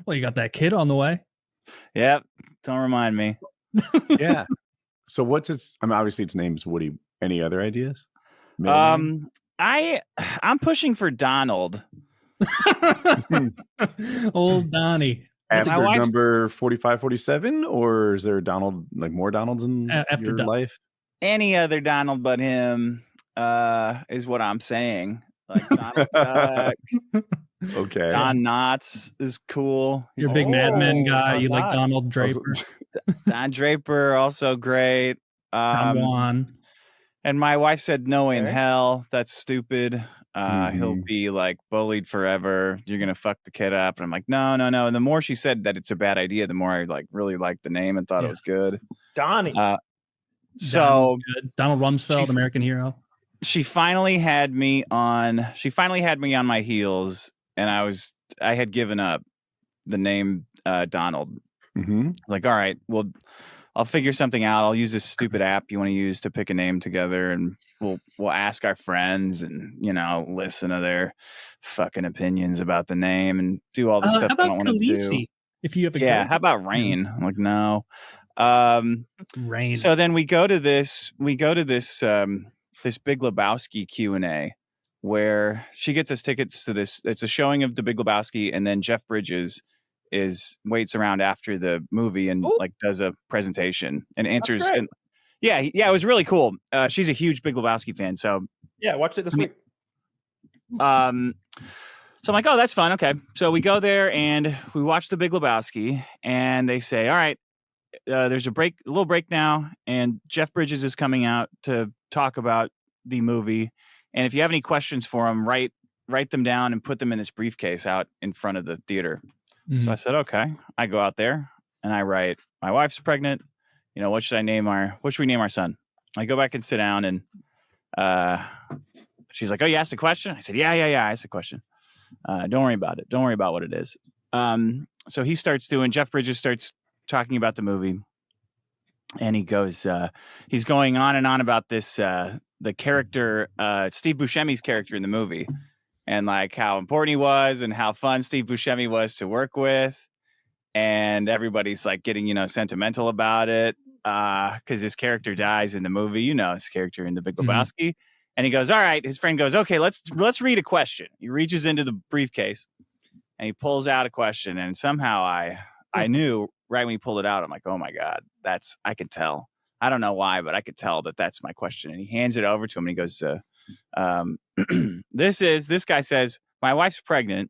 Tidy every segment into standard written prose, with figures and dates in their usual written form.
Well, you got that kid on the way. Yep. Don't remind me. Yeah. So what's its? I mean, obviously its name's Woody. Any other ideas? Middle name? I'm pushing for Donald. Old Donnie. After My wife's- number 45, 47, or is there Donald, like more Donalds in After your Duck. life? Any other Donald but him is what I'm saying. Like Donald Duck, Okay. Don Knotts is cool. You're a big Mad Men guy. Don You like Knotts. Donald Draper. Don Draper, also great. Don Juan. And my wife said, no in Okay. hell. That's stupid. He'll be like bullied forever. You're going to fuck the kid up. And I'm like, no. And the more she said that it's a bad idea, the more I like really liked the name and thought it was good. Donnie. So Donald's good. Donald Rumsfeld, American hero. she finally had me on my heels, and I had given up the name Donald. Mm-hmm. I was like, all right, well, I'll figure something out. I'll use this stupid app you want to use to pick a name together, and we'll ask our friends and, listen to their fucking opinions about the name and do all the stuff How I don't about want to do. Khaleesi? If you have a Yeah, good- how about Rain? I'm like, no. Rain. So then we go to this Big Lebowski Q&A where she gets us tickets to this. It's a showing of the Big Lebowski, and then Jeff Bridges waits around after the movie and like does a presentation and answers. great. And it was really cool. She's a huge Big Lebowski fan, so Yeah, I watched it this week. so I'm like, oh, that's fun. Okay. So we go there and we watch the Big Lebowski, and they say, all right, there's a little break now, and Jeff Bridges is coming out to talk about the movie. And if you have any questions for him, write them down and put them in this briefcase out in front of the theater. So I said, okay. I go out there and I write, my wife's pregnant. What should we name our son? I go back and sit down, and she's like, oh, you asked a question? I said, yeah, I asked a question. Don't worry about it. Don't worry about what it is. So Jeff Bridges starts talking about the movie, and he goes, he's going on and on about this, the character, Steve Buscemi's character in the movie, and like how important he was and how fun Steve Buscemi was to work with. And everybody's like getting, sentimental about it. Cause his character dies in the movie, his character in the Big Lebowski. And he goes, all right, his friend goes, okay, let's read a question. He reaches into the briefcase and he pulls out a question. And somehow I knew right when he pulled it out, I'm like, oh my God, I can tell. I don't know why, but I could tell that that's my question. And he hands it over to him and he goes, this guy says, my wife's pregnant.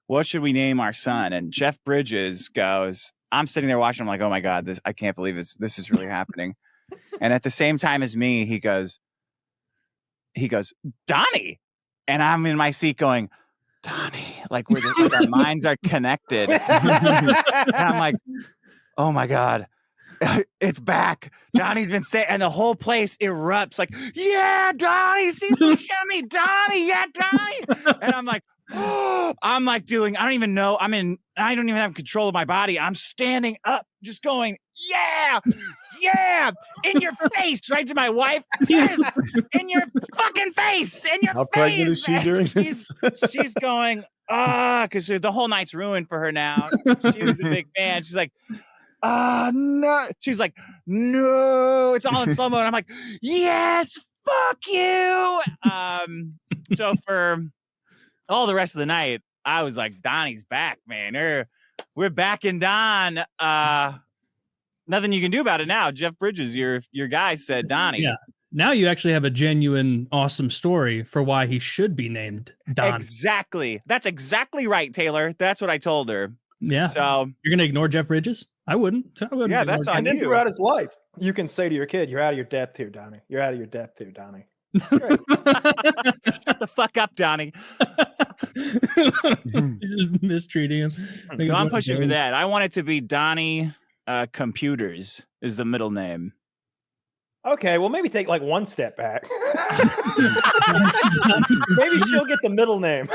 What should we name our son? And Jeff Bridges goes, I'm sitting there watching. I'm like, oh my God, I can't believe this is really happening. And at the same time as me, he goes, Donnie. And I'm in my seat going, Donnie, like our minds are connected. And I'm like, oh my God, it's back. Donnie's been saying, and the whole place erupts like, yeah, Donnie, see Buscemi, Donnie, yeah, Donnie. And I'm like, I'm like I don't even know. I don't even have control of my body. I'm standing up, just going, yeah, in your face, right to my wife. Yes, in your fucking face, in your How face. pregnant is she during this? She's going, because the whole night's ruined for her now. She was a big fan. She's like, no. She's like, no. It's all in slow mo. And I'm like, yes, fuck you. So for all the rest of the night, I was like, Donnie's back, man. We're back in Don. Nothing you can do about it now. Jeff Bridges, your guy, said Donnie. Yeah. Now you actually have a genuine, awesome story for why he should be named Don. Exactly. That's exactly right, Taylor. That's what I told her. Yeah. So you're gonna ignore Jeff Bridges? I wouldn't. Yeah, that's on And then you. throughout his life, you can say to your kid, you're out of your depth here, Donnie. You're out of your depth here, Donnie. Shut the fuck up, Donnie. You're just mistreating him. So I'm pushing for that. I want it to be Donnie Computers is the middle name. Okay, well, maybe take like one step back. Maybe she'll get the middle name.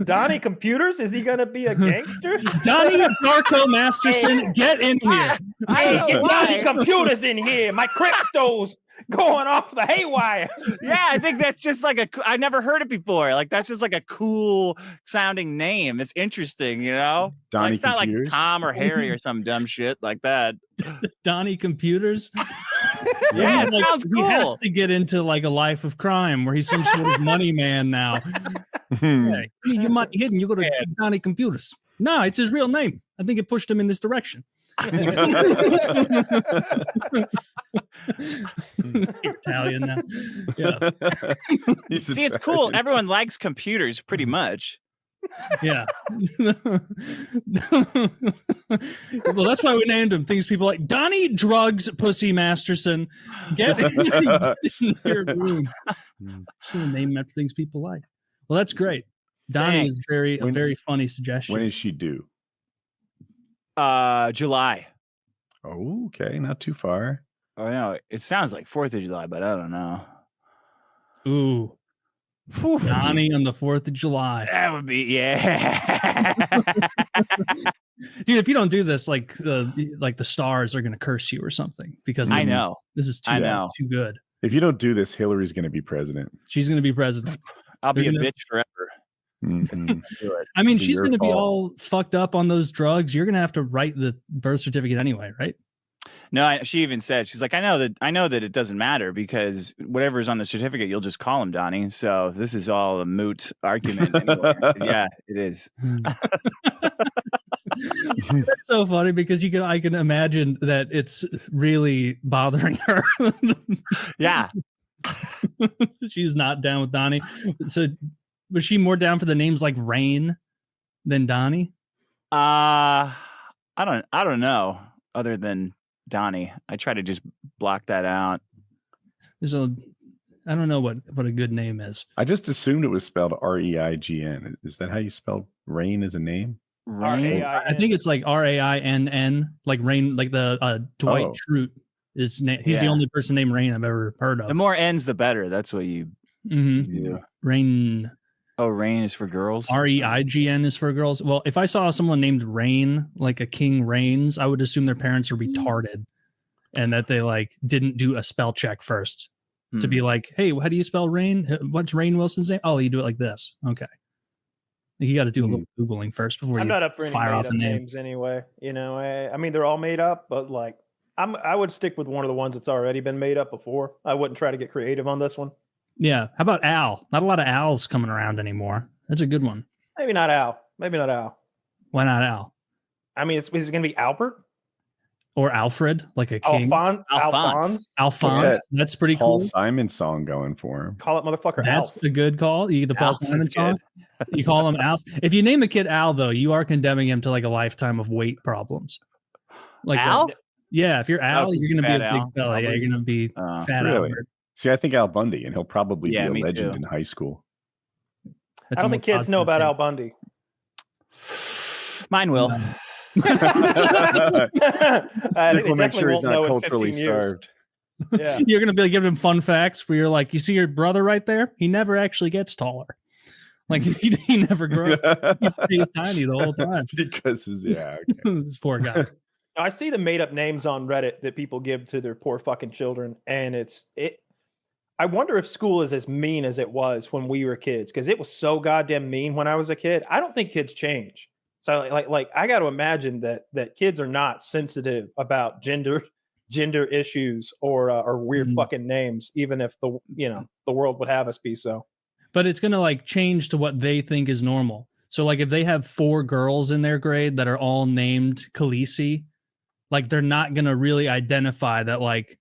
Donnie Computers? Is he gonna be a gangster? Donnie Darko Masterson, get in here. Hey, know get why. Donnie Computers in here. My crypto's going off the haywire. Yeah, I think that's just like I never heard it before. Like that's just like a cool sounding name. It's interesting, you know? Donnie Like, it's not like Computers? Tom or Harry or some dumb shit like that. Donnie Computers. Yeah, He's it like, sounds he has cool. to get into like a life of crime where he's some sort of money man now. Hey, you might be hidden. You go to Donnie Computers. No, it's his real name. I think it pushed him in this direction. Italian now. Yeah. See, it's cool. Everyone likes computers pretty much. Yeah. Well, that's why we named him. Things people like. Donnie Drugs Pussy Masterson. Get in your room. Just gonna name him after things people like. Well, that's great. Donnie is a very funny suggestion. When is she due? July. Oh, okay, not too far. Oh no, it sounds like 4th of July, but I don't know. Ooh. Whew. Donnie on the 4th of July. That would be Dude, if you don't do this, like the stars are gonna curse you or something because I know. this is I know. too good. If you don't do this, Hillary's going to be president. She's gonna be president. I'll be They're a gonna- bitch forever. Mhm. I mean, Be she's your gonna be call. all fucked up on those drugs. You're gonna have to write the birth certificate anyway, right? No, she even said, she's like, I know that it doesn't matter because whatever's on the certificate, you'll just call him Donnie. So this is all a moot argument. Anyway. I said, yeah, it is. That's so funny because I can imagine that it's really bothering her. Yeah. She's not down with Donnie. So was she more down for the names like Rain than Donnie? I don't know. Other than Donnie, I try to just block that out. I don't know what a good name is. I just assumed it was spelled R-E-I-G-N. Is that how you spell Rain as a name? Rain. I think it's like Rainn, like Rain, like the Dwight Oh. Schrute. He's the Yeah. only person named Rain I've ever heard of. The more N's, the better. That's what you do. Rain. Oh, Rain is for girls. Reign is for girls. Well, if I saw someone named Rain, like a King Reigns, I would assume their parents are retarded and that they like didn't do a spell check first to be like, hey, how do you spell Rain? What's Rainn Wilson's name? Oh, you do it like this. Okay. You got to do a little Googling first before I'm you not up for any fire made off up a name. names anyway. You know, I mean they're all made up, but like I would stick with one of the ones that's already been made up before. I wouldn't try to get creative on this one. Yeah. How about Al? Not a lot of Al's coming around anymore. That's a good one. Maybe not Al. Maybe not Al. Why not Al? I mean, is it going to be Albert? Or Alfred, like a king. Alphonse. Alphonse. Yeah. That's pretty Paul cool. Simon song going for him. Call it motherfucker That's Alf. a good call. You get the Paul Alf is Simon song. good. You call him Al. If you name a kid Al, though, you are condemning him to like a lifetime of weight problems. Like Al? Yeah, if you're Al, Oh, 'cause you're gonna be fat a big Al, fella. Yeah, probably. you're gonna be fat Really? Albert. See, I think Al Bundy, and he'll probably Yeah, be me a legend too. in high school. I don't think kids know about Al Bundy. Mine will. I think We'll they make sure definitely he's won't know not in culturally 15 years. starved. Yeah. You're gonna be giving him fun facts where you're like, you see your brother right there? He never actually gets taller. Like he never grows. He stays tiny the whole time. Because okay. This poor guy. I see the made up names on Reddit that people give to their poor fucking children, and I wonder if school is as mean as it was when we were kids, because it was so goddamn mean when I was a kid. I don't think kids change. So like I got to imagine that kids are not sensitive about gender issues or weird fucking names, even if the world would have us be so. But it's gonna like change to what they think is normal. So like if they have 4 girls in their grade that are all named Khaleesi, like they're not gonna really identify that like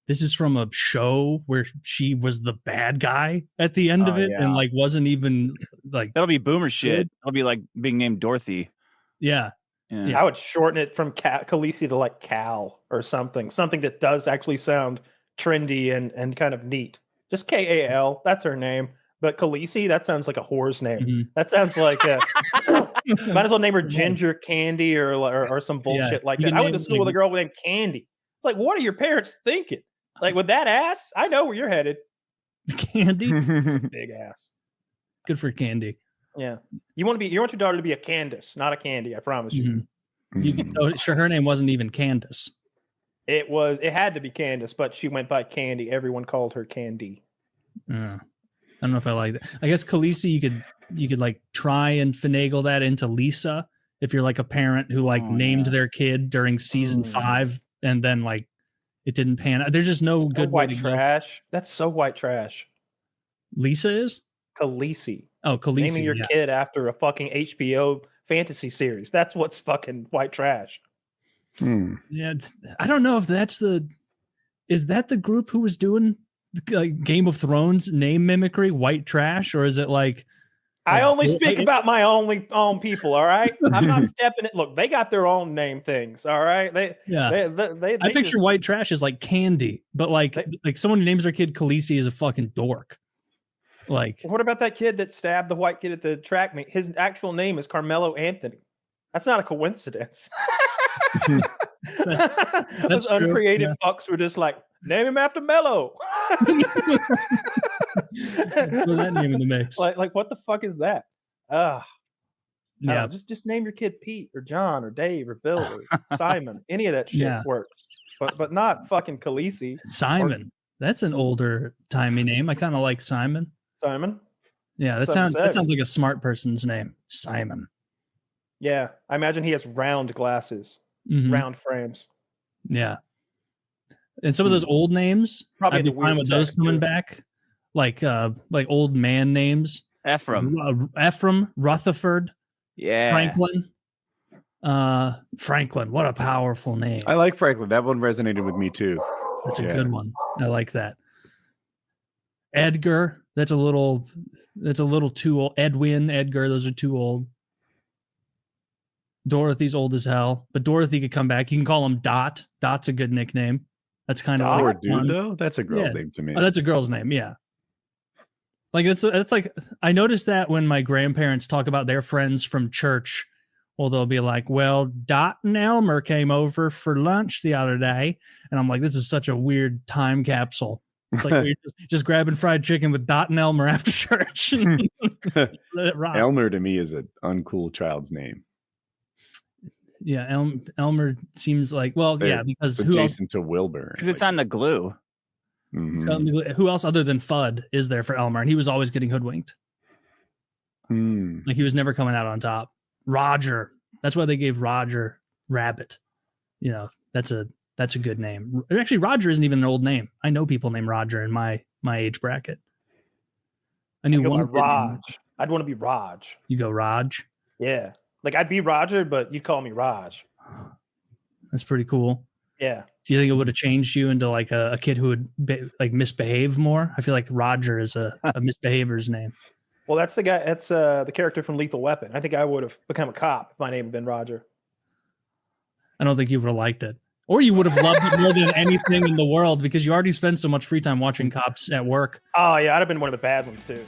this is from a show where she was the bad guy at the end of it and like wasn't even like That'll be boomer shit. It'll be like being named Dorothy. Yeah. I would shorten it from Khaleesi to like Cal or something that does actually sound trendy and kind of neat. Just Kal, that's her name. But Khaleesi, that sounds like a whore's name. Mm-hmm. That sounds like might as well name her Ginger Candy or some bullshit like that. I went to school with a girl named Candy. It's like, what are your parents thinking? Like with that ass, I know where you're headed. Candy. Big ass. Good for Candy. Yeah. You want your daughter to be a Candace, not a Candy. I promise you. Sure, her name wasn't even Candace. It had to be Candace, but she went by Candy. Everyone called her Candy. I don't know if I like that. I guess Khaleesi, you could like try and finagle that into Lisa if you're like a parent who like named their kid during season 5 and then like it didn't pan out. There's just no good white way to trash. Go. That's so white trash. Lisa is? Khaleesi. Oh, Khaleesi. Naming your kid after a fucking HBO fantasy series. That's what's fucking white trash. Yeah, I don't know if is that the group who was doing Game of Thrones name mimicry, white trash, or is it like I only speak about my own people, all right? I'm not stepping it. Look, they got their own name things, all right? They I picture white trash as like candy, but like someone who names their kid Khaleesi is a fucking dork. Like, what about that kid that stabbed the white kid at the track meet? His actual name is Carmelo Anthony. That's not a coincidence. Those uncreative fucks were just like, name him after Mello. That name in the mix. Like what the fuck is that? Just name your kid Pete or John or Dave or Bill or Simon. Any of that shit works, but not fucking Khaleesi. Simon. That's an older timey name. I kind of like Simon. Simon. Yeah, that sounds like a smart person's name. Simon. Yeah, I imagine he has round glasses, round frames. Yeah, and some of those old names, probably I'd be fine with those coming back, like old man names. Ephraim, Rutherford, Franklin. Franklin, what a powerful name. I like Franklin. That one resonated with me too. That's a good one. I like that. Edgar, that's a little too old. Edwin, Edgar, those are too old. Dorothy's old as hell, but Dorothy could come back. You can call him Dot. Dot's a good nickname. That's kind of like dude though. That's a girl's name to me. Oh, that's a girl's name. Yeah. Like it's like I noticed that when my grandparents talk about their friends from church, well, they'll be like, "Well, Dot and Elmer came over for lunch the other day," and I'm like, "This is such a weird time capsule." It's like we're just grabbing fried chicken with Dot and Elmer after church. Elmer to me is an uncool child's name. Yeah, Elmer seems like because who else? Adjacent to Wilbur because it's on the glue. Mm-hmm. Who else other than Fudd is there for Elmer? And he was always getting hoodwinked. Like he was never coming out on top. Roger. That's why they gave Roger Rabbit. You know, that's a good name. Actually, Roger isn't even an old name. I know people named Roger in my age bracket. I knew one. Raj. I'd want to be Raj. You go Raj? Yeah. Like I'd be Roger, but you'd call me Raj. That's pretty cool. Yeah. Do you think it would have changed you into like a kid who would misbehave more? I feel like Roger is a misbehavior's name. Well, that's the guy. That's the character from Lethal Weapon. I think I would have become a cop if my name had been Roger. I don't think you would have liked it. Or you would have loved it more than anything in the world because you already spend so much free time watching cops at work. Oh, yeah. I'd have been one of the bad ones, too.